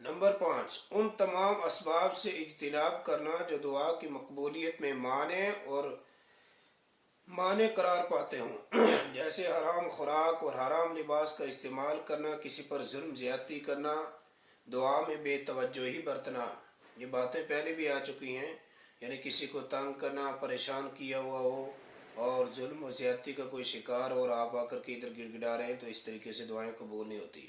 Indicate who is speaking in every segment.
Speaker 1: Number 5، ان تمام اسباب سے اجتناب کرنا جو دعا کی مقبولیت میں معنی قرار پاتے ہوں، جیسے حرام خوراک اور حرام لباس کا استعمال کرنا، کسی پر ظلم زیادتی کرنا، دعا میں بے توجہی برتنا. یہ باتیں پہلے بھی آ چکی ہیں، یعنی کسی کو تنگ کرنا، پریشان کیا ہوا ہو اور ظلم و زیادتی کا کوئی شکار ہو اور آپ آ کر کے ادھر گڑ گڑا رہے ہیں تو اس طریقے سے دعائیں قبول نہیں ہوتی.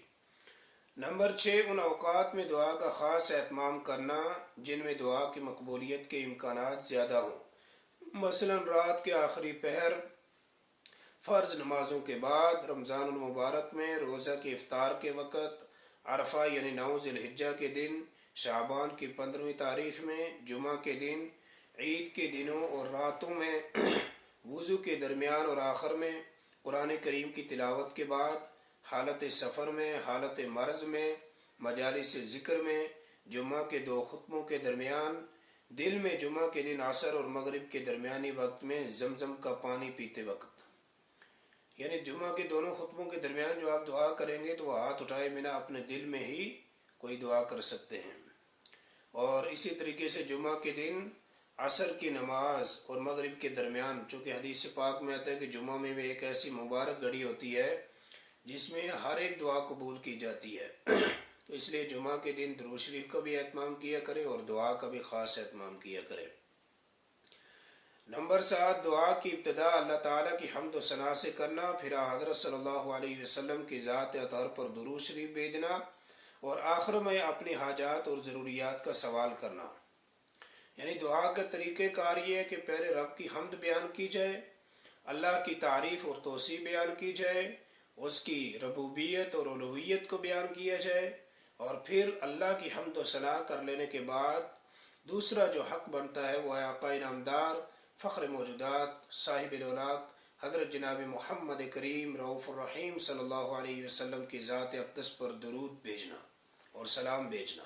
Speaker 1: نمبر 6، ان اوقات میں دعا کا خاص اہتمام کرنا جن میں دعا کی مقبولیت کے امکانات زیادہ ہوں، مثلا رات کے آخری پہر، فرض نمازوں کے بعد، رمضان المبارک میں، روزہ کے افطار کے وقت، عرفہ یعنی 9 ذی الحجہ کے دن، شعبان کی 15ویں تاریخ میں، جمعہ کے دن، عید کے دنوں اور راتوں میں، وضو کے درمیان اور آخر میں، قرآن کریم کی تلاوت کے بعد، حالت سفر میں، حالت مرض میں، مجالس ذکر میں، جمعہ کے 2 خطبوں کے درمیان، دل میں جمعہ کے دن عصر اور مغرب کے درمیانی وقت میں زمزم کا پانی پیتے وقت. یعنی جمعہ کے دونوں خطبوں کے درمیان جو آپ دعا کریں گے تو وہ ہاتھ اٹھائے بنا اپنے دل میں ہی کوئی دعا کر سکتے ہیں. اور اسی طریقے سے جمعہ کے دن عصر کی نماز اور مغرب کے درمیان، چونکہ حدیث پاک میں آتا ہے کہ جمعہ میں ایک ایسی مبارک گھڑی ہوتی ہے جس میں ہر ایک دعا قبول کی جاتی ہے. تو اس لیے جمعہ کے دن درود شریف کا بھی اہتمام کیا کرے اور دعا کا بھی خاص اہتمام کیا کرے. نمبر 7، دعا کی ابتدا اللہ تعالیٰ کی حمد و ثنا سے کرنا، پھر حضرت صلی اللہ علیہ وسلم کی ذات اطہر پر درود شریف بھیجنا اور آخر میں اپنی حاجات اور ضروریات کا سوال کرنا. یعنی دعا کا طریقہ کار یہ ہے کہ پہلے رب کی حمد بیان کی جائے، اللہ کی تعریف اور توصیف بیان کی جائے، اس کی ربوبیت اور الوہیت کو بیان کیا جائے، اور پھر اللہ کی حمد و ثنا کر لینے کے بعد دوسرا جو حق بنتا ہے وہ ہے آقا نامدار، فخر موجودات، صاحب الاولاق، حضرت جناب محمد کریم رؤوف الرحیم صلی اللہ علیہ وسلم کی ذات اقدس پر درود بھیجنا اور سلام بھیجنا.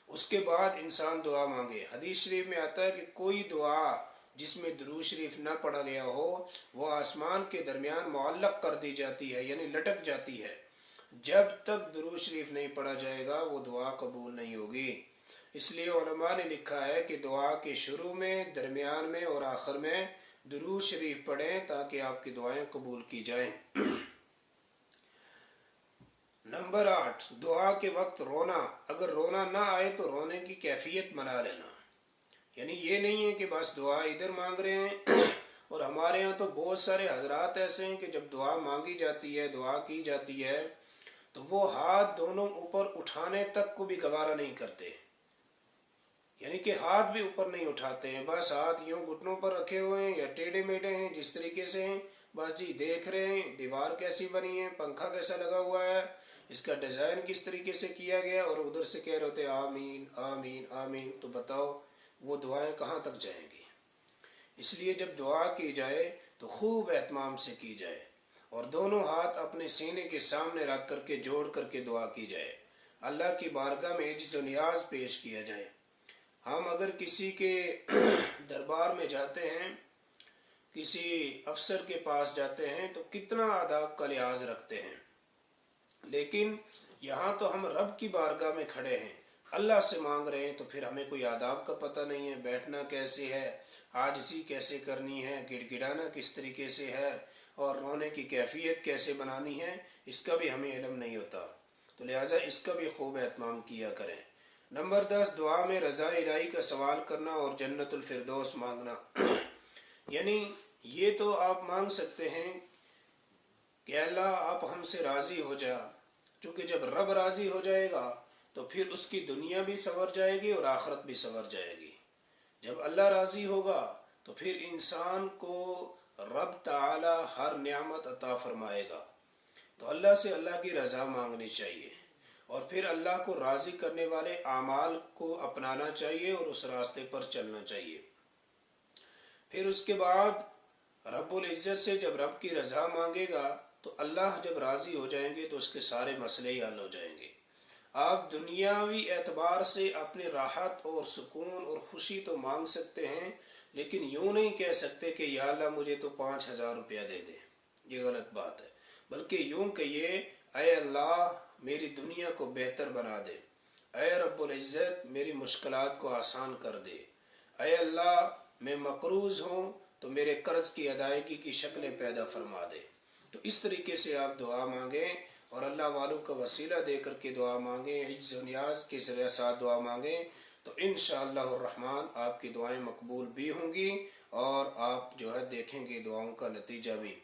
Speaker 1: اس کے بعد انسان دعا مانگے. حدیث شریف میں آتا ہے کہ کوئی دعا جس میں درود شریف نہ پڑھا گیا ہو وہ آسمان کے درمیان معلق کر دی جاتی ہے، یعنی لٹک جاتی ہے. جب تک درود شریف نہیں پڑھا جائے گا وہ دعا قبول نہیں ہوگی. اس لیے علماء نے لکھا ہے کہ دعا کے شروع میں، درمیان میں اور آخر میں درود شریف پڑھیں تاکہ آپ کی دعائیں قبول کی جائیں. نمبر 8، دعا کے وقت رونا. اگر رونا نہ آئے تو رونے کی کیفیت بنا لینا. یعنی یہ نہیں ہے کہ بس دعا ادھر مانگ رہے ہیں اور ہمارے ہاں تو بہت سارے حضرات ایسے ہیں کہ جب دعا مانگی جاتی ہے، دعا کی جاتی ہے تو وہ ہاتھ دونوں اوپر اٹھانے تک کو بھی گوارا نہیں کرتے. یعنی کہ ہاتھ بھی اوپر نہیں اٹھاتے ہیں، بس ہاتھ یوں گھٹنوں پر رکھے ہوئے ہیں یا ٹیڑھے میڑھے ہیں جس طریقے سے ہیں، بس جی دیکھ رہے ہیں دیوار کیسی بنی ہے، پنکھا کیسا لگا ہوا ہے، اس کا ڈیزائن کس طریقے سے کیا گیا، اور ادھر سے کہہ رہے ہوتے آمین آمین آمین. تو بتاؤ وہ دعائیں کہاں تک جائیں گی؟ اس لیے جب دعا کی جائے تو خوب اہتمام سے کی جائے اور دونوں ہاتھ اپنے سینے کے سامنے رکھ کر کے جوڑ کر کے دعا کی جائے. اللہ کی بارگاہ میں عجز و نیاز پیش کیا جائے. ہم اگر کسی کے دربار میں جاتے ہیں، کسی افسر کے پاس جاتے ہیں تو کتنا آداب کا لحاظ رکھتے ہیں، لیکن یہاں تو ہم رب کی بارگاہ میں کھڑے ہیں، اللہ سے مانگ رہے ہیں، تو پھر ہمیں کوئی آداب کا پتہ نہیں ہے. بیٹھنا کیسے ہے، عاجزی کیسے کرنی ہے، گڑ گڑانا کس طریقے سے ہے اور رونے کی کیفیت کیسے بنانی ہے، اس کا بھی ہمیں علم نہیں ہوتا. تو لہٰذا اس کا بھی خوب اہتمام کیا کریں. نمبر 10، دعا میں رضا الہی کا سوال کرنا اور جنت الفردوس مانگنا. یعنی یہ تو آپ مانگ سکتے ہیں کہ اللہ آپ ہم سے راضی ہو جا، چونکہ جب رب راضی ہو جائے گا تو پھر اس کی دنیا بھی سنور جائے گی اور آخرت بھی سنور جائے گی. جب اللہ راضی ہوگا تو پھر انسان کو رب تعالی ہر نعمت عطا فرمائے گا. تو اللہ سے اللہ کی رضا مانگنی چاہیے اور پھر اللہ کو راضی کرنے والے اعمال کو اپنانا چاہیے اور اس راستے پر چلنا چاہیے. پھر اس کے بعد رب العزت سے جب رب کی رضا مانگے گا تو اللہ جب راضی ہو جائیں گے تو اس کے سارے مسئلے ہی حل ہو جائیں گے. آپ دنیاوی اعتبار سے اپنے راحت اور سکون اور خوشی تو مانگ سکتے ہیں، لیکن یوں نہیں کہہ سکتے کہ یا اللہ مجھے تو 5,000 روپیہ دے دے. یہ غلط بات ہے. بلکہ یوں کہیے اے اللہ میری دنیا کو بہتر بنا دے اے رب العزت میری مشکلات کو آسان کر دے، اے اللہ میں مقروض ہوں تو میرے قرض کی ادائیگی کی شکلیں پیدا فرما دے۔ تو اس طریقے سے آپ دعا مانگیں اور اللہ والوں کا وسیلہ دے کر کے دعا مانگیں، عجز و نیاز کے ساتھ دعا مانگیں، تو انشاءاللہ الرحمن آپ کی دعائیں مقبول بھی ہوں گی اور آپ جو ہے دیکھیں گے دعاؤں کا نتیجہ بھی۔